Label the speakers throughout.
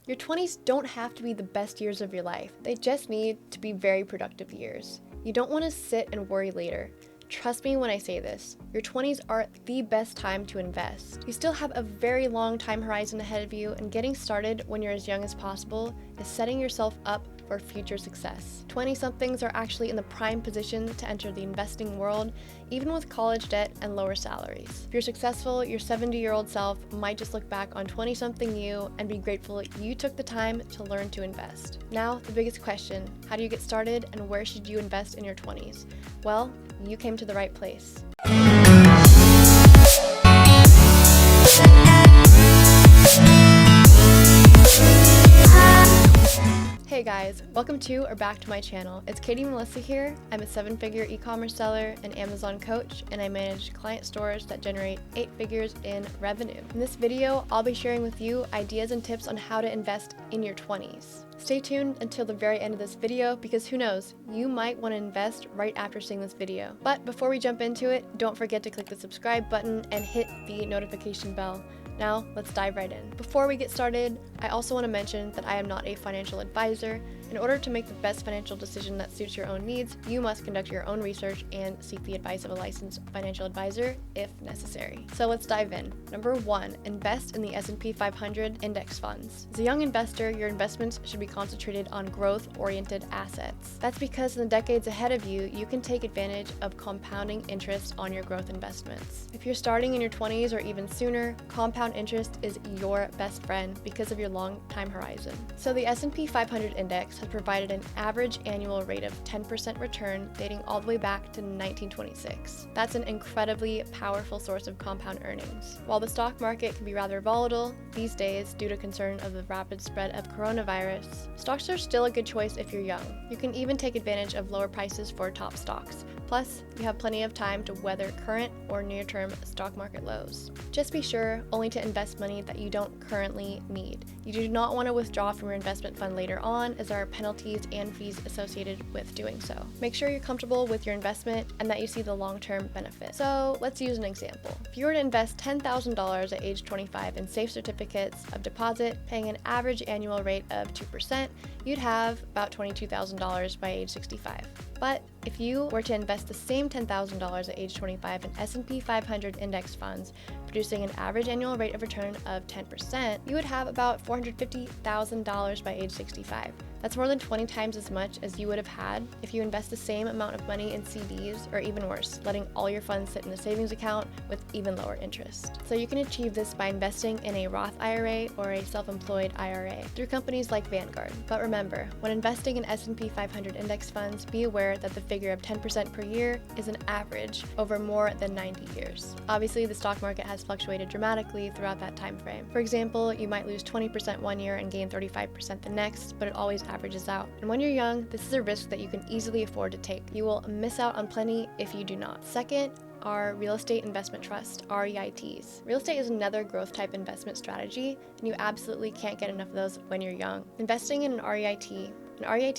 Speaker 1: Your 20s don't have to be the best years of your life. They just need to be very productive years. You don't want to sit and worry later. Trust me when I say this, your 20s are the best time to invest. You still have a very long time horizon ahead of you, and getting started when you're as young as possible is setting yourself up for future success. 20-somethings are actually in the prime position to enter the investing world, even with college debt and lower salaries. If you're successful, your 70-year-old self might just look back on 20-something you and be grateful you took the time to learn to invest. Now, the biggest question, how do you get started and where should you invest in your 20s? Well, you came to the right place. Hey guys, welcome to or back to my channel. It's Katie Melissa here. I'm a 7-figure e-commerce seller and Amazon coach, and I manage client stores that generate 8 figures in revenue. In this video, I'll be sharing with you ideas and tips on how to invest in your 20s. Stay tuned until the very end of this video because who knows, you might want to invest right after seeing this video. But before we jump into it, don't forget to click the subscribe button and hit the notification bell. Now, let's dive right in. Before we get started, I also want to mention that I am not a financial advisor. In order to make the best financial decision that suits your own needs, you must conduct your own research and seek the advice of a licensed financial advisor if necessary. So let's dive in. Number 1, invest in the S&P 500 index funds. As a young investor, your investments should be concentrated on growth-oriented assets. That's because in the decades ahead of you, you can take advantage of compounding interest on your growth investments. If you're starting in your 20s or even sooner, compound interest is your best friend because of your long time horizon. So the S&P 500 index has provided an average annual rate of 10% return dating all the way back to 1926. That's an incredibly powerful source of compound earnings. While the stock market can be rather volatile these days due to concern of the rapid spread of coronavirus, stocks are still a good choice if you're young. You can even take advantage of lower prices for top stocks. Plus, you have plenty of time to weather current or near-term stock market lows. Just be sure only to invest money that you don't currently need. You do not want to withdraw from your investment fund later on, as there are penalties and fees associated with doing so. Make sure you're comfortable with your investment and that you see the long-term benefit. So let's use an example. If you were to invest $10,000 at age 25 in safe certificates of deposit, paying an average annual rate of 2%, you'd have about $22,000 by age 65. But if you were to invest the same $10,000 at age 25 in S&P 500 index funds, producing an average annual rate of return of 10%, you would have about $450,000 by age 65. That's more than 20 times as much as you would have had if you invest the same amount of money in CDs, or even worse, letting all your funds sit in a savings account with even lower interest. So you can achieve this by investing in a Roth IRA or a self-employed IRA through companies like Vanguard. But remember, when investing in S&P 500 index funds, be aware that the figure of 10% per year is an average over more than 90 years. Obviously, the stock market has fluctuated dramatically throughout that time frame. For example, you might lose 20% one year and gain 35% the next, but it always averages out. And when you're young, this is a risk that you can easily afford to take. You will miss out on plenty if you do not. Second, are real estate investment trust, REITs. Real estate is another growth type investment strategy, and you absolutely can't get enough of those when you're young. Investing in an REIT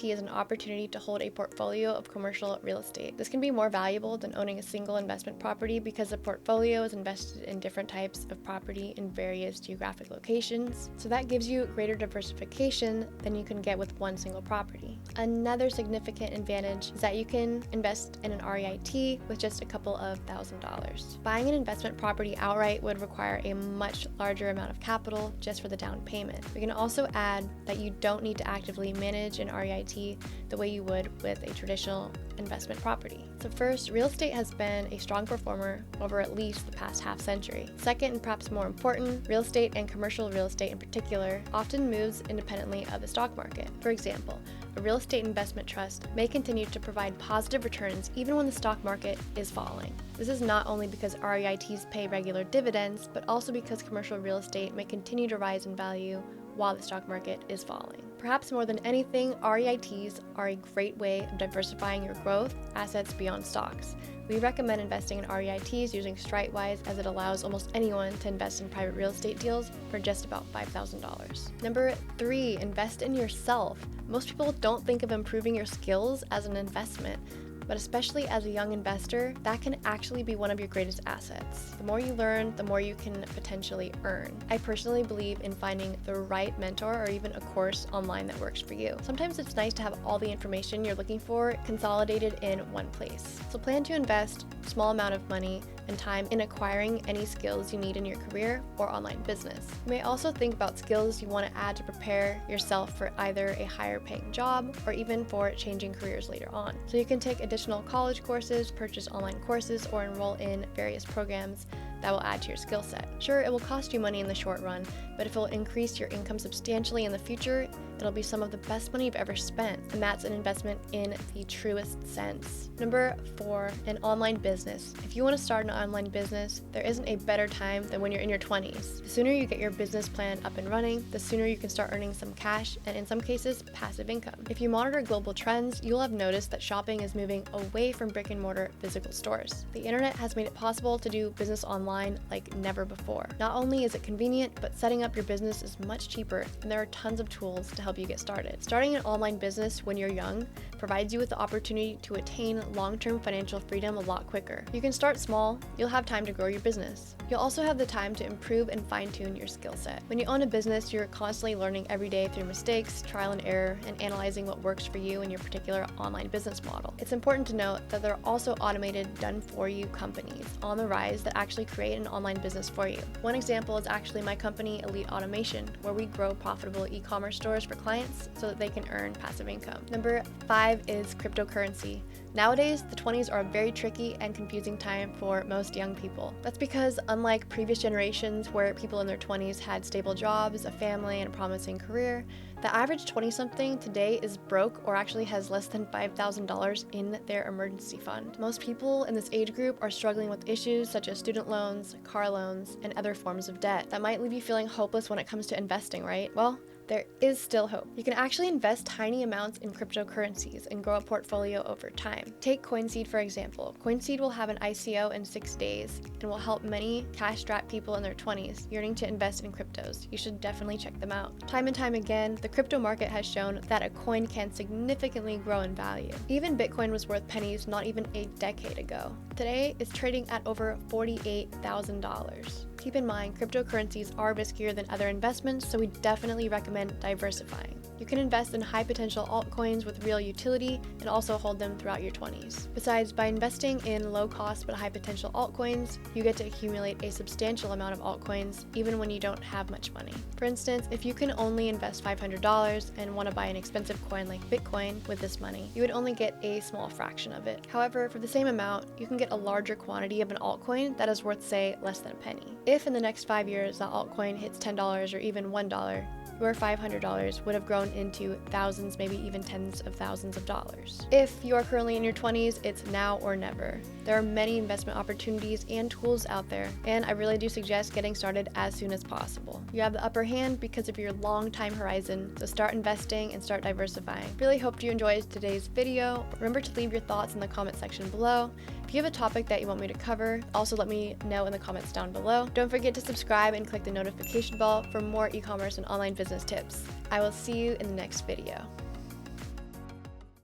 Speaker 1: is an opportunity to hold a portfolio of commercial real estate. This can be more valuable than owning a single investment property because the portfolio is invested in different types of property in various geographic locations. So that gives you greater diversification than you can get with one single property. Another significant advantage is that you can invest in an REIT with just a couple of $1,000. Buying an investment property outright would require a much larger amount of capital just for the down payment. We can also add that you don't need to actively manage an REIT the way you would with a traditional investment property. So first, real estate has been a strong performer over at least the past half century. Second, and perhaps more important, real estate and commercial real estate in particular often moves independently of the stock market. For example, a real estate investment trust may continue to provide positive returns even when the stock market is falling. This is not only because REITs pay regular dividends, but also because commercial real estate may continue to rise in value while the stock market is falling. Perhaps more than anything, REITs are a great way of diversifying your growth assets beyond stocks. We recommend investing in REITs using Streetwise, as it allows almost anyone to invest in private real estate deals for just about $5,000. Number 3, invest in yourself. Most people don't think of improving your skills as an investment, but especially as a young investor, that can actually be one of your greatest assets. The more you learn, the more you can potentially earn. I personally believe in finding the right mentor or even a course online that works for you. Sometimes it's nice to have all the information you're looking for consolidated in one place. So plan to invest a small amount of money and time in acquiring any skills you need in your career or online business. You may also think about skills you want to add to prepare yourself for either a higher paying job or even for changing careers later on. So you can take additional college courses, purchase online courses, or enroll in various programs that will add to your skill set. Sure, it will cost you money in the short run, but if it will increase your income substantially in the future, it'll be some of the best money you've ever spent, and that's an investment in the truest sense. Number 4, an online business. If you want to start an online business, there isn't a better time than when you're in your 20s. The sooner you get your business plan up and running, the sooner you can start earning some cash and in some cases, passive income. If you monitor global trends, you'll have noticed that shopping is moving away from brick and mortar physical stores. The internet has made it possible to do business online like never before. Not only is it convenient, but setting up your business is much cheaper, and there are tons of tools to help you get started. Starting an online business when you're young provides you with the opportunity to attain long-term financial freedom a lot quicker. You can start small, you'll have time to grow your business. You'll also have the time to improve and fine-tune your skill set. When you own a business, you're constantly learning every day through mistakes, trial and error, and analyzing what works for you and your particular online business model. It's important to note that there are also automated, done-for-you companies on the rise that actually create an online business for you. One example is actually my company, Elite Automation, where we grow profitable e-commerce stores for clients so that they can earn passive income. Number 5 is cryptocurrency. Nowadays, the 20s are a very tricky and confusing time for most young people. That's because unlike previous generations where people in their 20s had stable jobs, a family, and a promising career, the average 20-something today is broke or actually has less than $5,000 in their emergency fund. Most people in this age group are struggling with issues such as student loans, car loans, and other forms of debt. That might leave you feeling hopeless when it comes to investing, right? Well, there is still hope. You can actually invest tiny amounts in cryptocurrencies and grow a portfolio over time. Take CoinSeed for example. CoinSeed will have an ICO in 6 days and will help many cash-strapped people in their 20s yearning to invest in cryptos. You should definitely check them out. Time and time again, the crypto market has shown that a coin can significantly grow in value. Even Bitcoin was worth pennies not even a decade ago. Today, it's trading at over $48,000. Keep in mind, cryptocurrencies are riskier than other investments, so we definitely recommend diversifying. You can invest in high potential altcoins with real utility and also hold them throughout your 20s. Besides, by investing in low cost but high potential altcoins, you get to accumulate a substantial amount of altcoins even when you don't have much money. For instance, if you can only invest $500 and want to buy an expensive coin like Bitcoin with this money, you would only get a small fraction of it. However, for the same amount, you can get a larger quantity of an altcoin that is worth, say, less than a penny. If in the next 5 years that altcoin hits $10 or even $1, your $500 would have grown into thousands, maybe even tens of thousands of dollars. If you are currently in your 20s, it's now or never. There are many investment opportunities and tools out there, and I really do suggest getting started as soon as possible. You have the upper hand because of your long time horizon, so start investing and start diversifying. Really hope you enjoyed today's video. Remember to leave your thoughts in the comment section below. If you have a topic that you want me to cover, also let me know in the comments down below. Don't forget to subscribe and click the notification bell for more e-commerce and online business tips. I will see you in the next video.